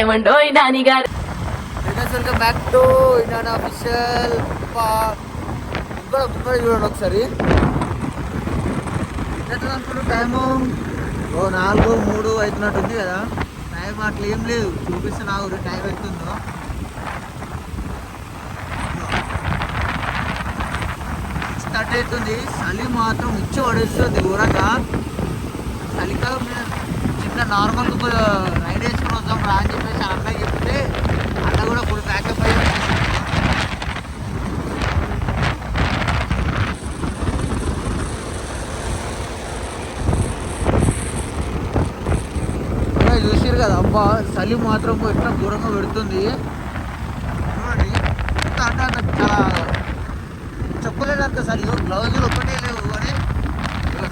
ఏమండోయ్ Nani garu. Welcome back to ఇనానా official. చూడండి ఒకసారి ఎట్లా అనుకుంటు టైము 4:03 అవుతున్నట్టుంది కదా. టైం అట్లా ఏం లేదు, చూపిస్తే నాకు టైం ఎంతుందో. స్టార్ట్ అవుతుంది. చలి మాత్రం ఇచ్చి పడేస్తుంది ఘోరంగా. చలికాలం మీద చిన్న నార్మల్గా రైడ్ వేసుకుని వద్దాం రా అని చెప్పేసి అన్న చెప్తే అన్న కూడా ఫుల్ ప్యాకప్ అయ్యి చూసారు కదా. అబ్బా చలి మాత్రం ఎట్లా ఘోరంగా పెడుతుంది చూడండి. ఎంత అంటే అంత చాలా చెప్పలేదు అంత చలి. గ్లౌజులు ఒక్కటే లేవు అని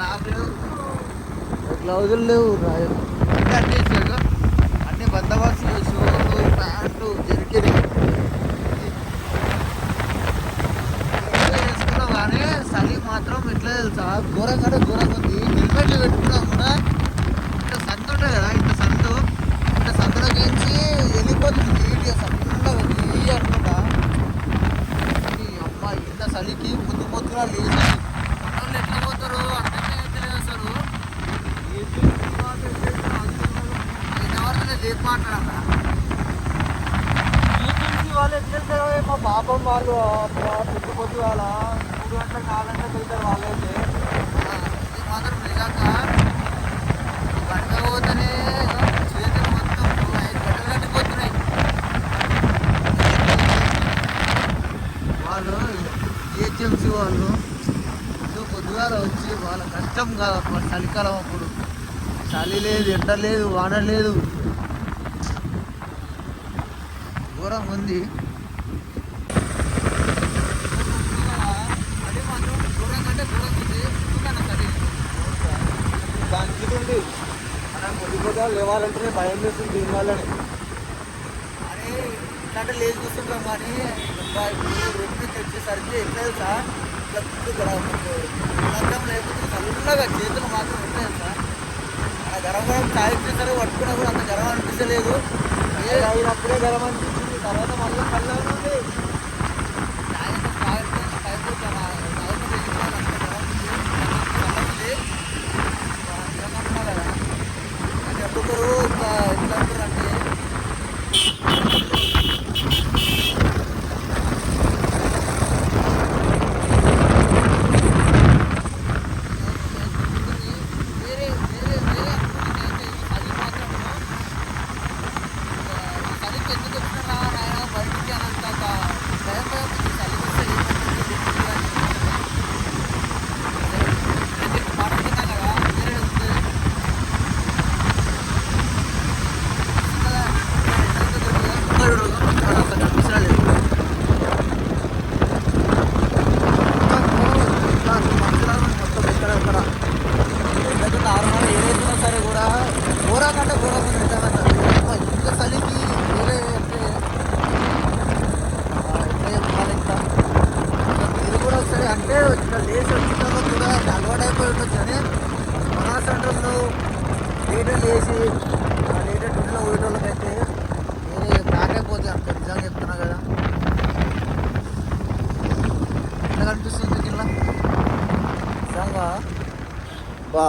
నాకు లేవు, గ్లౌజులు లేవు, అన్నీ ఇచ్చాడు. అన్ని బందోబస్తు, షూలు, ప్యాంటు, జర్కిన్ వేసుకున్నాం. కానీ చలి మాత్రం ఎట్లా తెలుసా, ఘోరంగానే ఘోరంగా ఉంది. హెల్మెట్లు పెట్టుకున్నాం కూడా. ఇంత సంత ఉంటుంది కదా, ఇంత సంతలో చేసి వెళ్ళిపోతుంది నీట్గా సన్నగా వెయ్యి అనుకుంటా. అమ్మ ఇంత చలికి పొద్దుగా లేచి వాళ్ళు ఎట్లా పోతారు అర్థమే తెలియదు అసలు. లేపు మాట్లాడ వాళ్ళు ఎట్లా మా పాపం వాళ్ళు పొద్దు వాళ్ళ 3 గంటలకు 4 గంటలకు వెళ్తారు వాళ్ళైతే. మాత్రం నిజంగా గంట పోతేనే చేతులు మొత్తం 5 గంటలు గంటిపోతున్నాయి. వాళ్ళు జిహెచ్ఎంసీ వాళ్ళు పొద్దుగాల వచ్చి వాళ్ళ కష్టం కాదు. చలికాలం అప్పుడు చలి లేదు, ఎండ లేదు, వాన లేదు, ఘోరం ఉంది. అది మాత్రం ఘోరం కంటే ఘోరం ఉంది. దానికి ఉంది మనం పొద్దుగా లేవాలంటేనే భయం వేస్తుంది దీనివల్లనే. అని ఇట్లాంటి లేచి చూస్తుంటాం. కానీ రోడ్డు నుంచి వచ్చేసరికి ఎట్లా తెలుసా, లంచం లేకపోతే చల్లగా చేతులు మాత్రం ఉంటాయి సార్. గరం చాయ్ ఇచ్చేసరికి పట్టుకున్నా కూడా అంత గరం అనిపించలేదు. అయినప్పుడే గరం అనిపించింది, తర్వాత మళ్ళీ కళ్ళ ఉంది. ఒక్కొక్కరు ఇట్లా అంటారంటే లేచి లేటర్ డ్యూటీలో పోయేటోళ్ళకైతే వేరే బ్యాక్ అయిపోతుంది అంత. నిజంగా చెప్తున్నా కదా. ఎట్లా కనిపిస్తుంది కింద నిజంగా బా.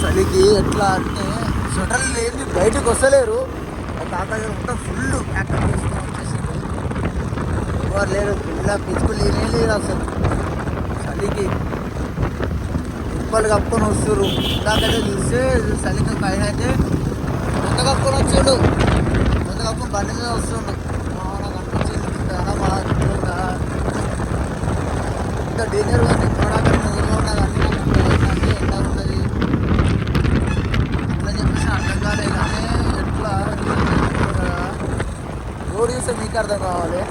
చలికి ఎట్లా అంటే స్వెటర్లు లేని బయటకు వస్తలేరు. తాతగారు మొత్తం ఫుల్ ప్యాకప్ చేసుకుని వచ్చేసింది. ఎవరు లేరు, పిల్ల పిచ్చుకులు లేనే లేదు అసలు. చలికి దుప్పలు కప్పుకొని వస్తున్నారు. ఇందాకైతే చూస్తే చలికి పైన అయితే కొంత కప్పుకొని వచ్చాడు. కొంత కప్పుకొని బండి మీద వస్తుండు. నాకు అనిపించింది మా ఇంత డేంజర్ ఉంది. చూడాలి ఊరిలో ఉన్నది అన్నీ ఎలా ఉన్నది అట్లా చెప్పేసి అర్థం కాలేదు. కానీ ఎట్లా రోడ్ చూస్తే మీకు అర్థం కావాలి.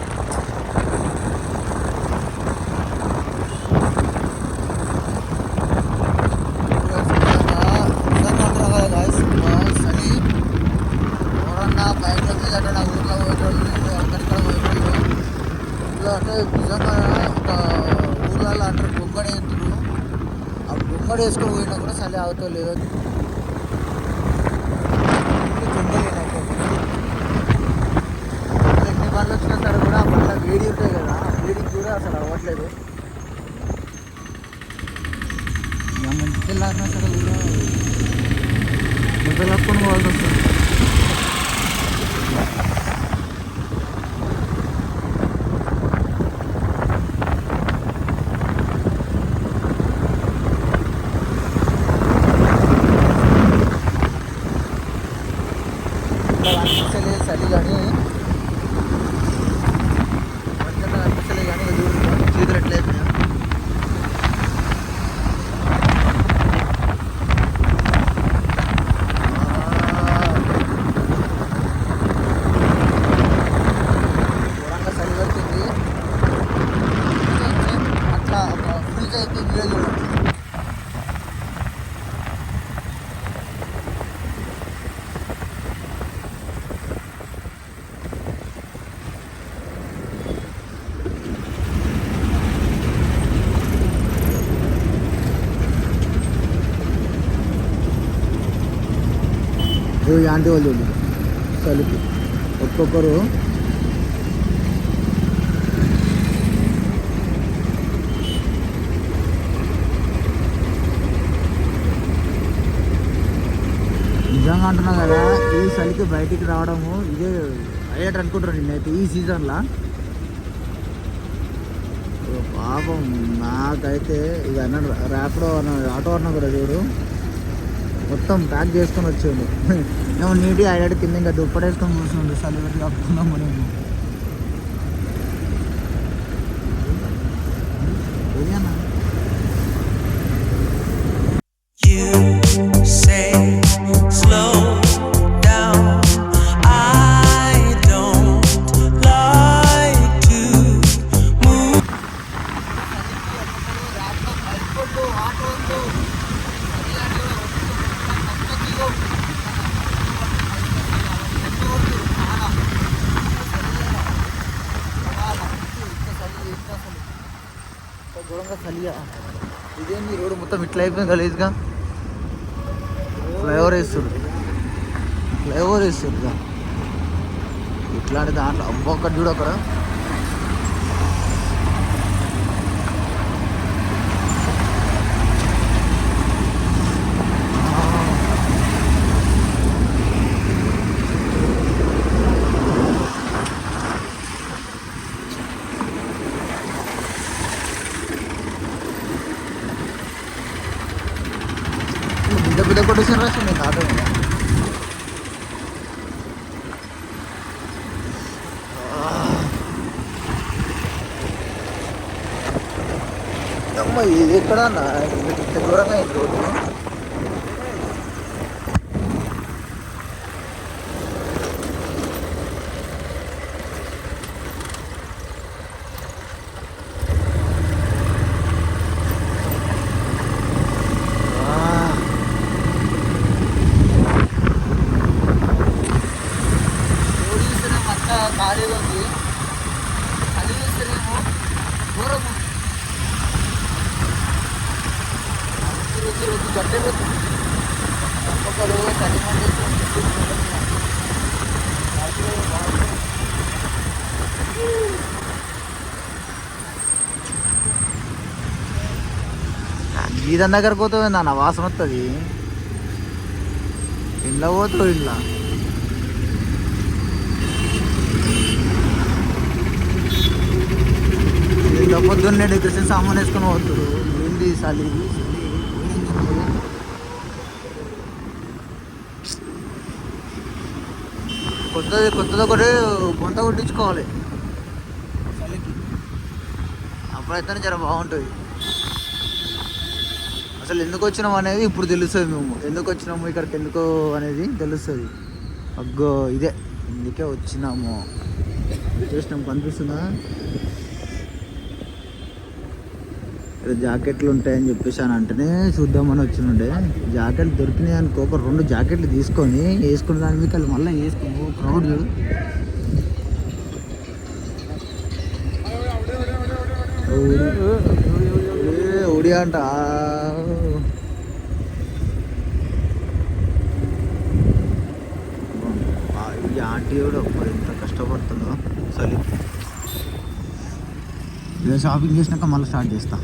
చలి వేసుకొని పోయినా కూడా చలి అవుతో లేదో ఎన్ని బండ్లు వచ్చినా సరే కూడా ఆ బండ్ల వేడి ఉంటాయి కదా, ఆ వేడికి కూడా అసలు అవ్వట్లేదు. మంచికి వెళ్ళాలన్నా సరే కూడా మొదలు కప్పుకొని పోవాల్సి వస్తుంది. అనిపించలేదు చలి కానీ మంచిగా అనిపించలేదు కానీ చేతులు ఎట్లయిపోయా. దూరంగా చలి పడుతుంది. అట్లా ఫ్రీజ్ అయిపోయి వీడియో చూడండి. యాంటీ వాళ్ళు చలికి ఒక్కొక్కరు నిజంగా అంటున్నా కదా, ఈ చలికి బయటికి రావడము ఇదే అయ్యేట అనుకుంటారు నేనైతే ఈ సీజన్లో. పాపం నాకైతే ఇది అన్నాడు ర్యాపిడో అన్నాడు, ఆటో అన్నా కూడా చూడు మొత్తం ప్యాక్ చేసుకొని వచ్చేయండి. ఏమో నీట్గా ఐడాడి కింద ఇంకా దుప్పడేసుకొని కూర్చుండు చలి పెట్టి కప్పుకుందాము నేను. ఘోరంగా చలిగా ఇదేంది రోడ్డు మొత్తం ఇట్లా అయిపోయింది గలీజ్గా. ఫ్లైఓవర్ వేస్తారు ఇట్లాంటి దాంట్లో ఒక్కటి చూడు అక్కడ. పెద్ద కొటేషన్ రాసింది నేను ఆటో మీద. అమ్మ ఇది ఎక్కడ ఇంత దూరంగా అయింది రోడ్డు. ఖాళీగా ఉంది, చలి వేస్తేనేమో దూరం రోజు గడ్డ ఒకడు చలి గీదం దగ్గరకు పోతుంది నాన్న, వాసన వస్తుంది. ఇంట్లో పోతావు ఇంట్లో పొద్దున్నే డెకరేషన్ సామాన్ వేసుకొని పోతారు. ఏంది చలి కొత్తది ఒకటి గుంట కొట్టించుకోవాలి చలికి, అప్పుడైతేనే జర బాగుంటుంది. అసలు ఎందుకు వచ్చినాం అనేది ఇప్పుడు తెలుస్తుంది. మేము ఎందుకు వచ్చినాము ఇక్కడికి ఎందుకు అనేది తెలుస్తుంది. అగ్గో ఇదే ఇందుకే వచ్చినాము. చేసినాం కనిపిస్తుందా? జాకెట్లు ఉంటాయని చెప్పేసి అని అంటేనే చూద్దామని వచ్చినుండే. జాకెట్లు దొరికినాయి అనుకో, ఒక 2 జాకెట్లు తీసుకొని వేసుకున్న దాని మీకు వాళ్ళు మళ్ళీ వేసుకో క్రౌడ్ ఒడి అంట ఆంటీ కూడా ఇప్పుడు ఎంత కష్టపడుతుందో చలి. ఇక షాపింగ్ చేసినాక మళ్ళీ స్టార్ట్ చేస్తా.